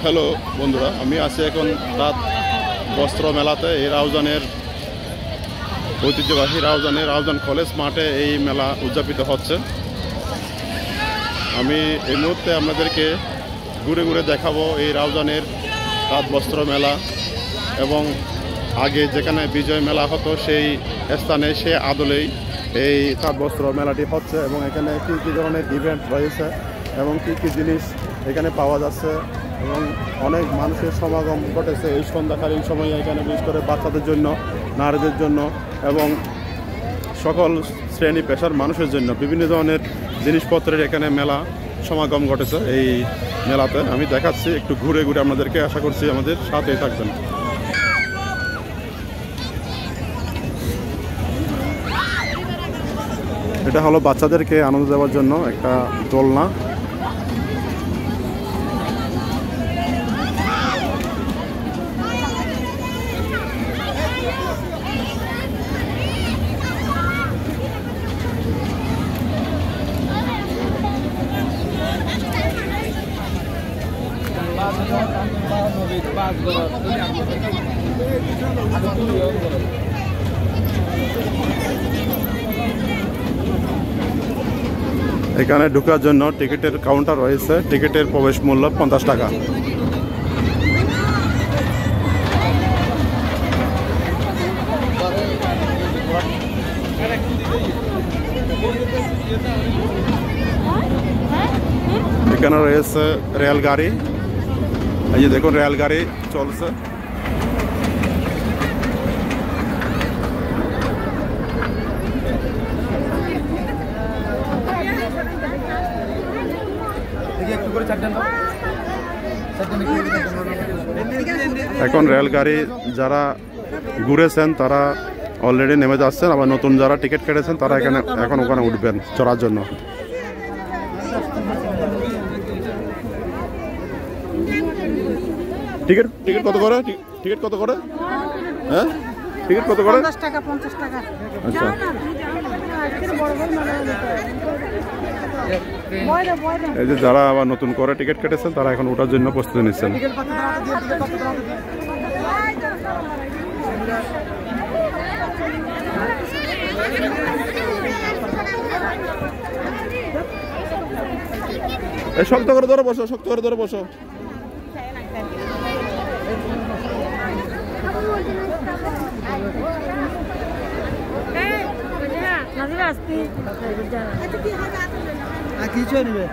Hello বন্ধুরা, আমি আছি এখন তাঁত বস্ত্র মেলাতে। এই রাউজানের ঐতিহ্যবাহী রাউজান কলেজ মাঠে এই মেলা উদযাপিত হচ্ছে। আমি এই মুহূর্তে আপনাদেরকে ঘুরে ঘুরে দেখাবো এই রাউজানের তাঁত বস্ত্র মেলা এবং আগে যেখানে বিজয় মেলা হতো সেই স্থানে সে আদলেই এই তাঁত বস্ত্র মেলাটি হচ্ছে এবং এখানে কী কী ধরনের ইভেন্ট রয়েছে এবং কী কী জিনিস এখানে পাওয়া যাচ্ছে এবং অনেক মানুষের সমাগম ঘটেছে এই সন্ধ্যাকালীন সময়ে এখানে, বিশেষ করে বাচ্চাদের জন্য, নারীদের জন্য এবং সকল শ্রেণী পেশার মানুষের জন্য বিভিন্ন ধরনের জিনিসপত্রের এখানে মেলা সমাগম ঘটেছে। এই মেলাতে আমি দেখাচ্ছি, একটু ঘুরে ঘুরে আপনাদেরকে, আশা করছি আমাদের সাথেই থাকবেন। এটা হলো বাচ্চাদেরকে আনন্দ দেওয়ার জন্য একটা দোলনা। এখানে ঢোকার জন্য টিকিটের কাউন্টার রয়েছে। টিকিটের প্রবেশ মূল্য 50 টাকা। এখানে রয়েছে রেলগাড়ি। এই যে দেখুন, রেলগাড়ি চলছে। এখন রেলগাড়ি যারা ঘুরেছেন তারা অলরেডি নেমে যাচ্ছেন, আবার নতুন যারা টিকিট কেটেছেন তারা এখানে এখন ওখানে উঠবেন চড়ার জন্য। টিকিট কত করে? টিকিট কত করে? হ্যাঁ, টিকিট কত করে? 50 টাকা 50 টাকা। আচ্ছা, এই যে যারা আবার নতুন করে টিকিট কেটেছেন তারা এখন ওঠার জন্য প্রস্তুতি নিচ্ছেন। এই শক্ত করে ধরে বসো, শক্ত করে ধরে বসো। কিছু নিবে